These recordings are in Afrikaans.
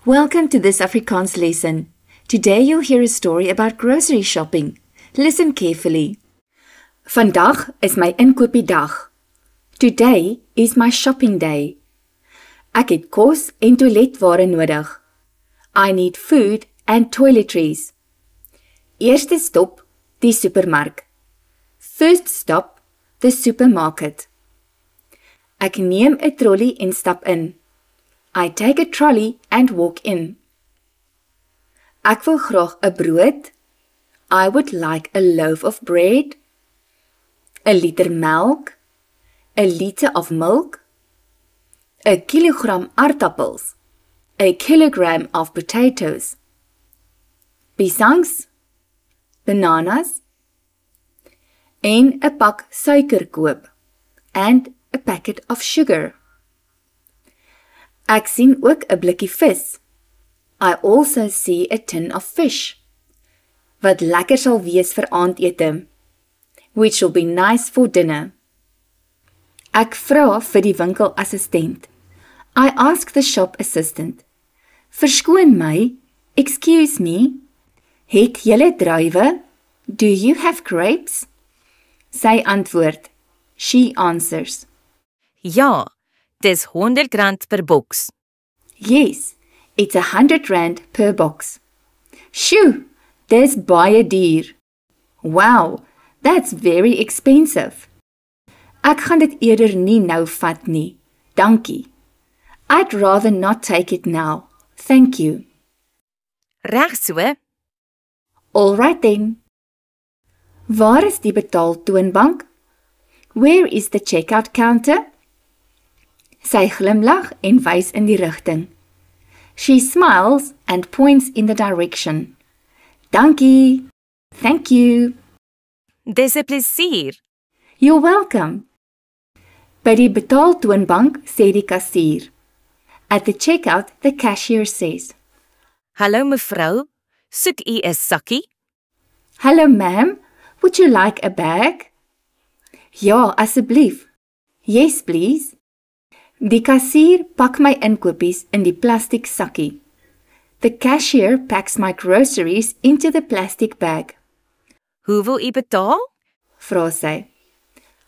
Welcome to this Afrikaans lesson. Today you'll hear a story about grocery shopping. Listen carefully. Vandag is my inkoopiedag. Today is my shopping day. Ek het kos en toiletware nodig. I need food and toiletries. Eerste stop, die supermark. First stop, the supermarket. Ek neem 'n trolley en stap in. I take a trolley and walk in. Ek wil graag 'n brood. I would like a loaf of bread. 'n liter melk. 'n liter of milk. 'n kilogram aardappels. 'n kilogram of potatoes. Piesangs, bananas, en 'n pak suiker koop, and a packet of sugar. Ek sien ook 'n blikkie vis. I also see a tin of fish. Wat lekker sal wees vir aandete, which will be nice for dinner. Ek vra vir die winkelassistent. I ask the shop assistant. Verskoon my, excuse me, het julle druiwe? Do you have grapes? Sy antwoord. She answers. Ja, dis R100 per boks. Yes, it's R100 per box. Shoo, dis baie duur. Wow, that's very expensive. Ek gaan dit eerder nie nou vat nie. Dankie. I'd rather not take it now. Thank you. Reg so. All right then. Waar is die betaaltoonbank? Where is the checkout counter? Sy glimlag en wys in die rigting. She smiles and points in the direction. Dankie. Thank you. Dis 'n plesier. You're welcome. By die betaaltoonbank sê die kassier. At the checkout, the cashier says, Hallo mevrou, soek u 'n sakkie? Hello ma'am, would you like a bag? Ja, asseblief. Yes, please. Die kassier pak my inkopies in die plastiek sakkie. The cashier packs my groceries into the plastic bag. Hoe wil u betaal? Vra sy.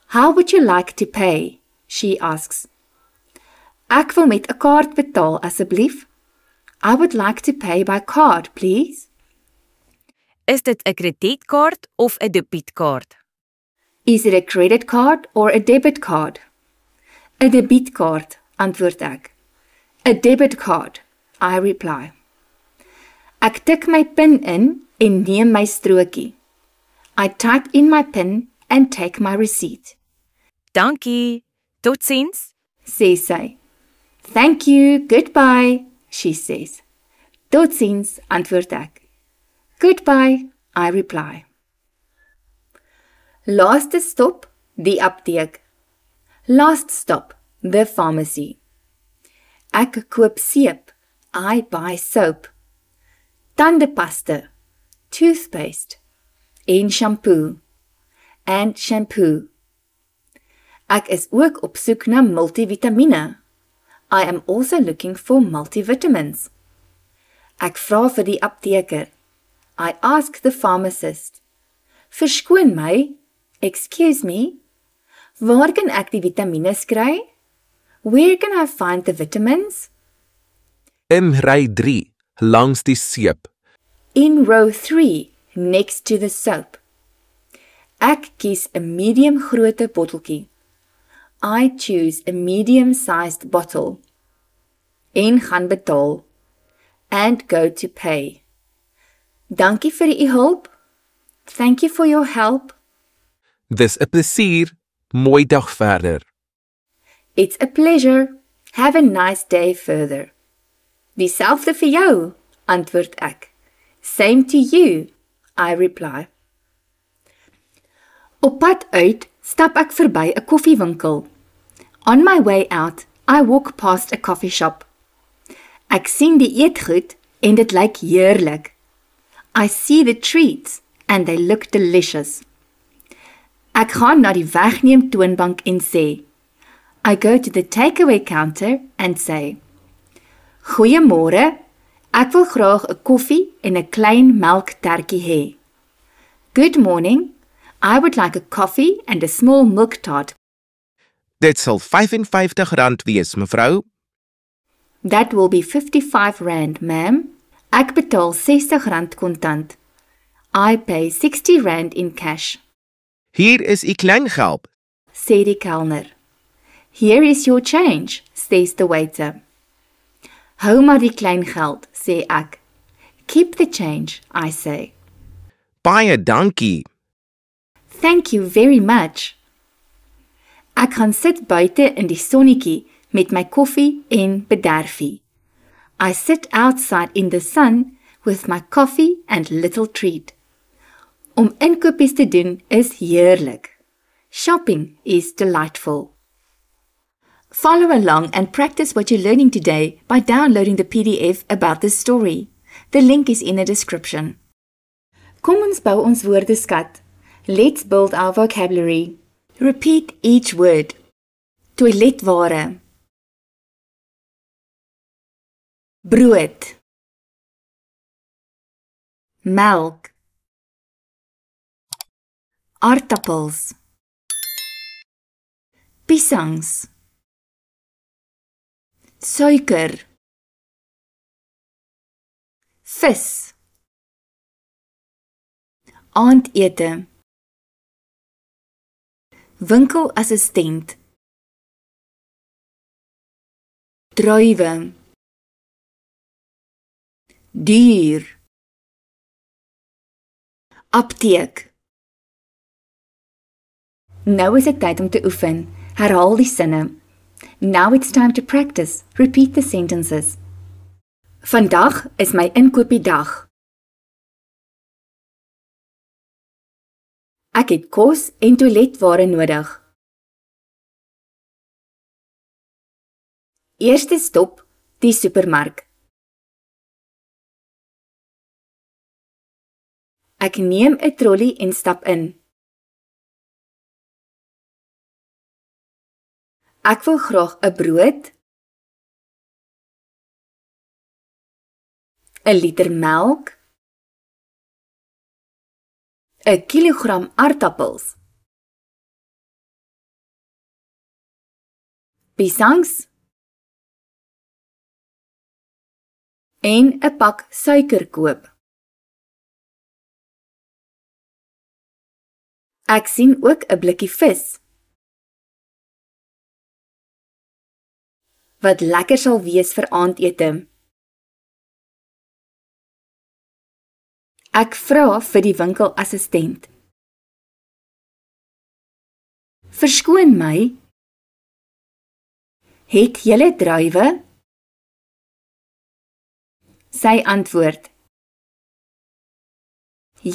How would you like to pay? She asks. Ek wil met 'n kaart betaal asseblief. I would like to pay by card, please. Is dit 'n kredietkaart of 'n debietkaart? Is it a credit card or a debit card? 'n debietkaart, antwoord ek. A debit card, I reply. Ek tik my pin in en neem my strokie. I type in my pin and take my receipt. Dankie. Totsiens. Sê sy. Thank you, goodbye, she says. Totsiens, antwoord ek. Goodbye, I reply. Laaste stop, die apteek. Last stop, the pharmacy. Ek koop seep. I buy soap. Tandepasta, toothpaste, en shampoo. And shampoo. Ek is ook op soek na multivitamiene. I am also looking for multivitamins. Ek vra vir die apteker. I ask the pharmacist. Verskoon my, excuse me, waar kan ek die vitamiene kry? Where can I find the vitamins? In ry 3, langs die seep. In row 3, next to the soap. Ek kies 'n medium grootte botteltjie. I choose a medium-sized bottle. En gaan betaal. And go to pay. Dankie vir u hulp. Thank you for your help. Dis 'n plesier. Mooi dag verder. It's a pleasure. Have a nice day further. Dieselfde vir jou, antwoord ek. Same to you, I reply. Op pad uit, stap ek verby 'n koffiewinkel. On my way out, I walk past a coffee shop. Ek sien die eetgoed en dit lyk heerlik. I see the treats and they look delicious. Ek gaan na die wegneem toonbank en sê, I go to the takeaway counter and say, Goeiemôre, Ek wil graag 'n koffie en 'n klein melktertjie hê. Good morning. I would like a coffee and a small milk tart. Dit sal R55 wees, mevrou. That will be 55 rand, ma'am. Ek betaal R60 kontant. I pay 60 rand in cash, Hier is u kleingeld. sê die kelner. Here is your change, says the waiter. Hou maar die kleingeld, sê ek. Keep the change, I say. Baie dankie. Thank you very much. Ek gaan sit buite in die sonnetjie met my koffie en bederfie. I sit outside in the sun with my coffee and little treat. Om inkopies te doen is heerlik. Shopping is delightful. Follow along and practice what you're learning today by downloading the PDF about this story. The link is in the description. Kom ons bou ons woordeskat. Let's build our vocabulary. Repeat each word. Toiletware. Brood. Melk. Aardappels. Piesangs. Suiker. Vis. Aandete. Winkelassistent. Druiwe. Dier. Apteek. Nou is dit tyd om te oefen. Herhaal die sinne. Now it's time to practice. Repeat the sentences. Vandag is my inkopiedag. Ek het kos en toiletware nodig. Eerste stop, die supermark. Ek neem 'n trolly en stap in. Ek wil graag 'n brood, 'n liter melk, 'n kilogram aardappels, piesangs en 'n pak suiker koop. Ek sien ook 'n blikkie vis. Wat lekker sal wees vir aandete. Ek vra vir die winkelassistent. Verskoon my. Het julle druiwe? Sy antwoord.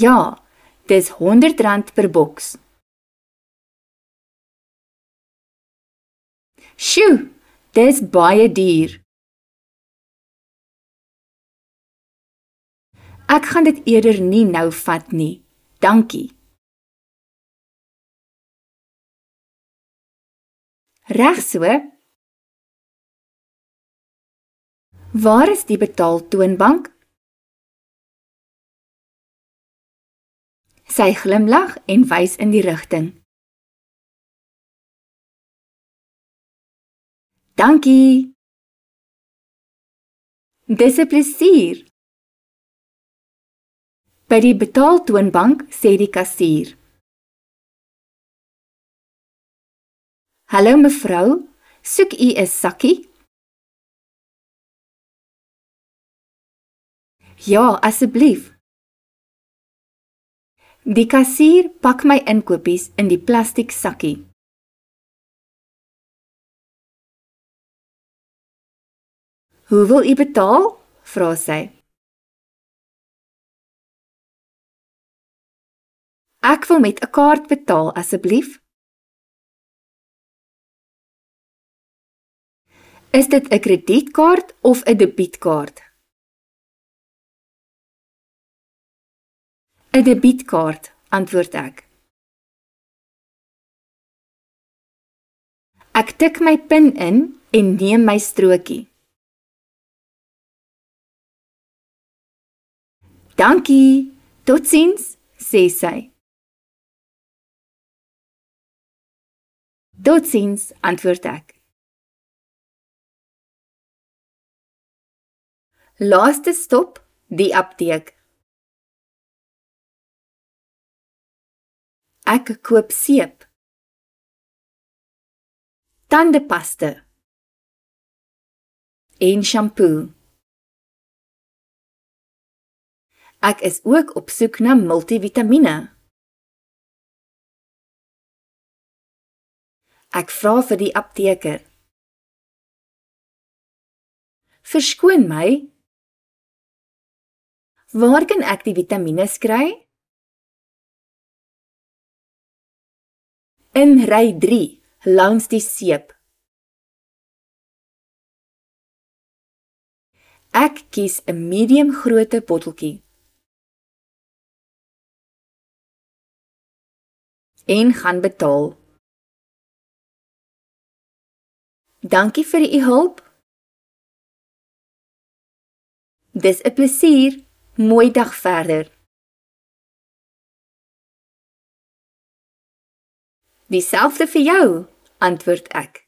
Ja, dis R100 per boks. Sjoe! Dis baie duur. Ek gaan dit eerder nie nou vat nie. Dankie. Reg so. Waar is die betaaltoonbank? Sy glimlag en wys in die rigting. Dankie. Dis 'n plesier. By die betaaltoonbank sê die kassier. Hallo mevrou, soek u 'n sakkie? Ja, asseblief. Die kassier pak my inkopies in die plastiek sakkie. Hoe wil u betaal? Vra sy. Ek wil met 'n kaart betaal, asseblief. Is dit 'n kredietkaart of 'n debietkaart? 'n Debietkaart, antwoord ek. Ek tik my pin in en neem my strokie. Dankie, totsiens, sê sy. Totsiens, antwoord ek. Laaste stop, die apteek. Ek koop seep, tandepaste en shampoo. Ek is ook op soek na multivitamiene. Ek vra vir die apteker. Verskoon my, waar kan ek die vitamiene kry? In ry 3, langs die seep. Ek kies 'n medium grootte botteltjie. En gaan betaal. Dankie vir u hulp. Dis 'n plesier. Mooi dag verder. Dieselfde vir jou, antwoord ek.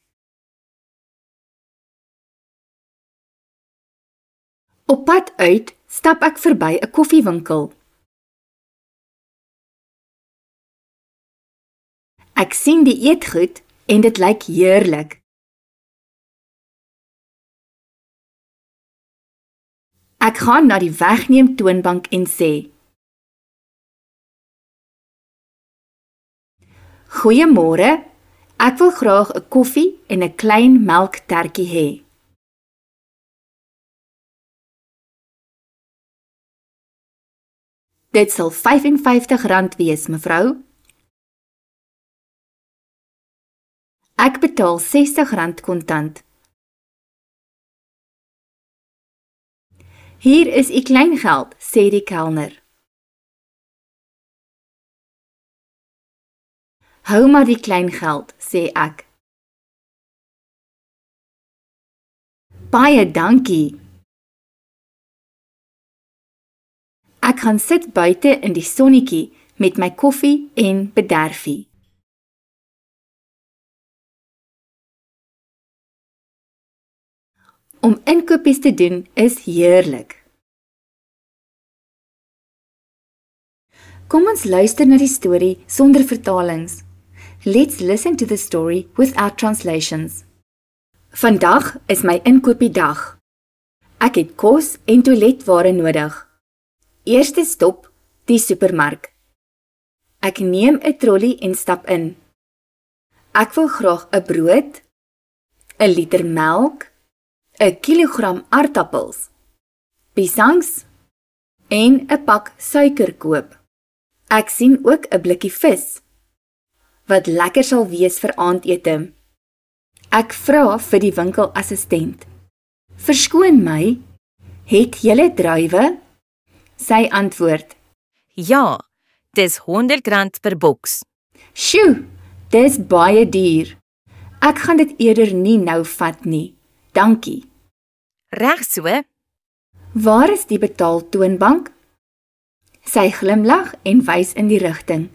Op pad uit stap ek verby 'n koffiewinkel. Ek sien die eetgoed en dit lyk heerlik. Ek gaan na die wegneem toonbank en sê: Goeiemôre, ek wil graag 'n koffie en 'n klein melktertjie hê. Dit sal R55 wees, mevrou. Ek betaal R60 kontant. Hier is u kleingeld, sê die kelner. Hou maar die kleingeld, sê ek. Baie dankie. Ek gaan sit buite in die sonnetjie met my koffie en bederfie. Om inkopies te doen is heerlik. Kom ons luister na die storie sonder vertalings. Let's listen to the story without translations. Vandag is my inkopiedag. Ek het kos en toiletware nodig. Eerste stop, die supermark. Ek neem 'n trolly en stap in. Ek wil graag 'n brood, 'n liter melk, 'n kilogram aardappels, piesangs en 'n pak suiker koop. Ek sien ook 'n blikkie vis, wat lekker sal wees vir aandete. Ek vra vir die winkelassistent. Verskoon my, het julle druiwe? Sy antwoord. Ja, dis R100 per boks. Sjoe, dis baie duur. Ek gaan dit eerder nie nou vat nie. Dankie. Reg so, Waar is die betaaltoonbank? Sy glimlag en wys in die rigting.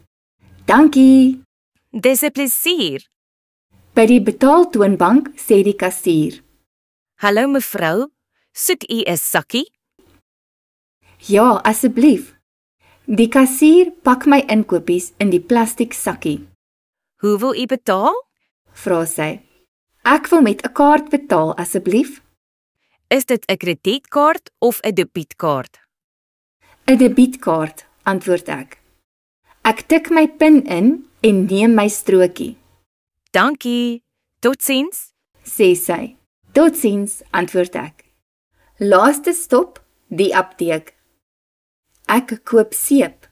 Dankie. dis 'n plesier. By die betaaltoonbank sê die kassier. Hallo mevrou, soek u 'n sakkie? Ja, asseblief. Die kassier pak my inkopies in die plastiek sakkie, Hoe wil u betaal? vra sy. Ek wil met 'n kaart betaal, asseblief. Is dit 'n kredietkaart of 'n debietkaart? 'n Debietkaart, antwoord ek. Ek tik my pin in en neem my strokie, Dankie. Totsiens. sê sy. Totsiens, antwoord ek. Laaste stop, die apteek. Ek koop seep,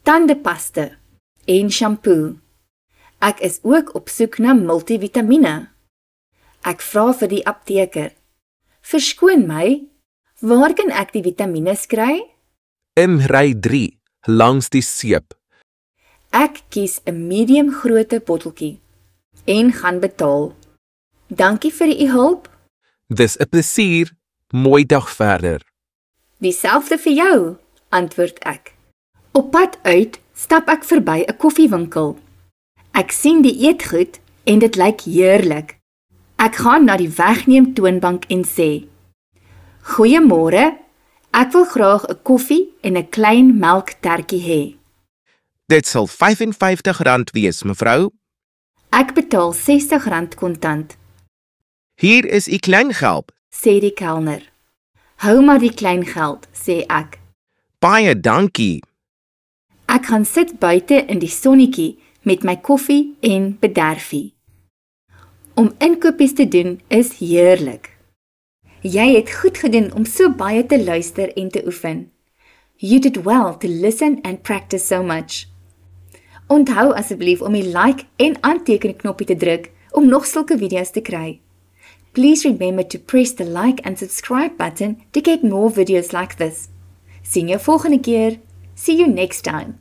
tandepaste en shampoo. Ek is ook op soek na multivitamiene. Ek vra vir die apteker. Verskoon my, waar kan ek die vitamiene kry? In ry 3, langs die seep. Ek kies 'n medium grootte botteltjie en gaan betaal. Dankie vir u hulp. Dis 'n plesier. Mooi dag verder. Dieselfde vir jou, antwoord ek. Op pad uit stap ek verby 'n koffiewinkel. Ek sien die eetgoed en dit lyk heerlik. Ek gaan na die wegneem toonbank en sê: "Goeiemôre, ek wil graag 'n koffie en 'n klein melktertjie hê." Dit sal R55 wees, mevrou. Ek betaal R60 kontant, Hier is u kleingeld. sê die kelner. "Hou maar die klein geld," sê ek. Baie dankie. Ek gaan sit buite in die sonnetjie met my koffie en bederfie. Om inkopies te doen is heerlik. Jy het goed gedoen om so baie te luister en te oefen. You did well to listen and practice so much. Onthou asseblief om die like en aanteken knoppie te druk om nog sulke video's te kry. Please remember to press the like and subscribe button to get more videos like this. Sien jou volgende keer. See you next time.